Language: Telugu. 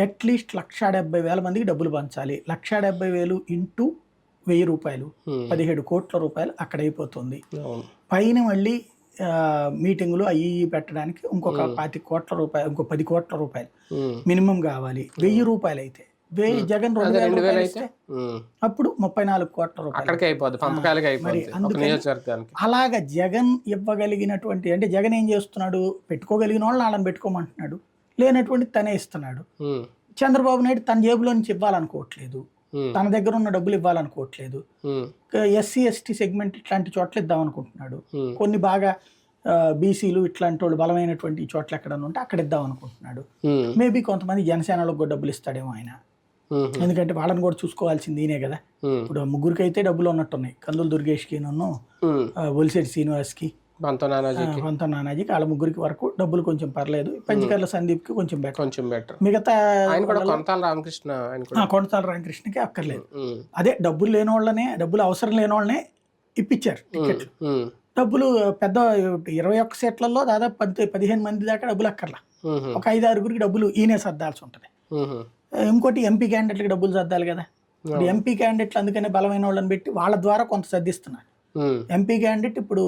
అట్లీస్ట్ 1,70,000 మందికి డబ్బులు పంచాలి. 1,70,000 ఇంటూ 1,000 రూపాయలు 17 కోట్ల రూపాయలు అక్కడ అయిపోతుంది. పైన మళ్ళీ మీటింగులు అయ్యి పెట్టడానికి ఇంకొక 25 కోట్ల రూపాయలు, ఇంకో 10 కోట్ల రూపాయలు మినిమం కావాలి. 1,000 రూపాయలు అయితే జగన్ 2,000 రూపాయలు ఇస్తే అప్పుడు 34 కోట్ల రూపాయలు. మరి అందుకని అలాగ జగన్ ఇవ్వగలిగినటువంటి, అంటే జగన్ ఏం చేస్తున్నాడు, పెట్టుకోగలిగిన వాళ్ళని వాళ్ళని పెట్టుకోమంటున్నాడు, లేనటువంటి తనే ఇస్తున్నాడు. చంద్రబాబు నాయుడు తన జేబులో నుంచి ఇవ్వాలనుకోవట్లేదు, తన దగ్గర ఉన్న డబ్బులు ఇవ్వాలనుకోవట్లేదు. ఎస్సీ ఎస్టీ సెగ్మెంట్ ఇట్లాంటి చోట్ల ఇద్దాం అనుకుంటున్నాడు. కొన్ని బాగా బీసీలు ఇట్లాంటి వాళ్ళు బలమైనటువంటి చోట్ల ఎక్కడన్నా ఉంటే అక్కడ ఇద్దాం అనుకుంటున్నాడు. మేబీ కొంతమంది జనసేనలకు కూడా డబ్బులు ఇస్తాడేమో ఆయన, ఎందుకంటే వాళ్ళని కూడా చూసుకోవాల్సింది ఈయనే కదా. ఇప్పుడు ముగ్గురికి అయితే డబ్బులు ఉన్నట్టున్నాయి, కందులు దుర్గేష్కి, ఒలిశెట్టి శ్రీనివాస్కి, పంత నానాజీకి, వాళ్ళ ముగ్గురికి వరకు డబ్బులు కొంచెం పర్లేదు. పంచకర్ల సందీప్కి కొంచెం బెటర్. మిగతా కొనతాల రామకృష్ణకి అక్కర్లేదు. అదే డబ్బులు లేని వాళ్ళనే, డబ్బులు అవసరం లేని వాళ్ళనే ఇప్పించారు టికెట్లు. డబ్బులు పెద్ద 21 సీట్లలో దాదాపు 15 మంది దాకా డబ్బులు అక్కర్లా. ఒక 5-6గురికి డబ్బులు ఈయనే సర్దాల్సి ఉంటుంది. ఇంకోటి ఎంపీ క్యాండిడేట్లకి డబ్బులు సర్దాలి కదా. ఇప్పుడు ఎంపీ క్యాండిడేట్లు అందుకనే బలమైన వాళ్ళని పెట్టి వాళ్ళ ద్వారా కొంత సర్దిస్తున్నారు. ఎంపీ క్యాండిడేట్ ఇప్పుడు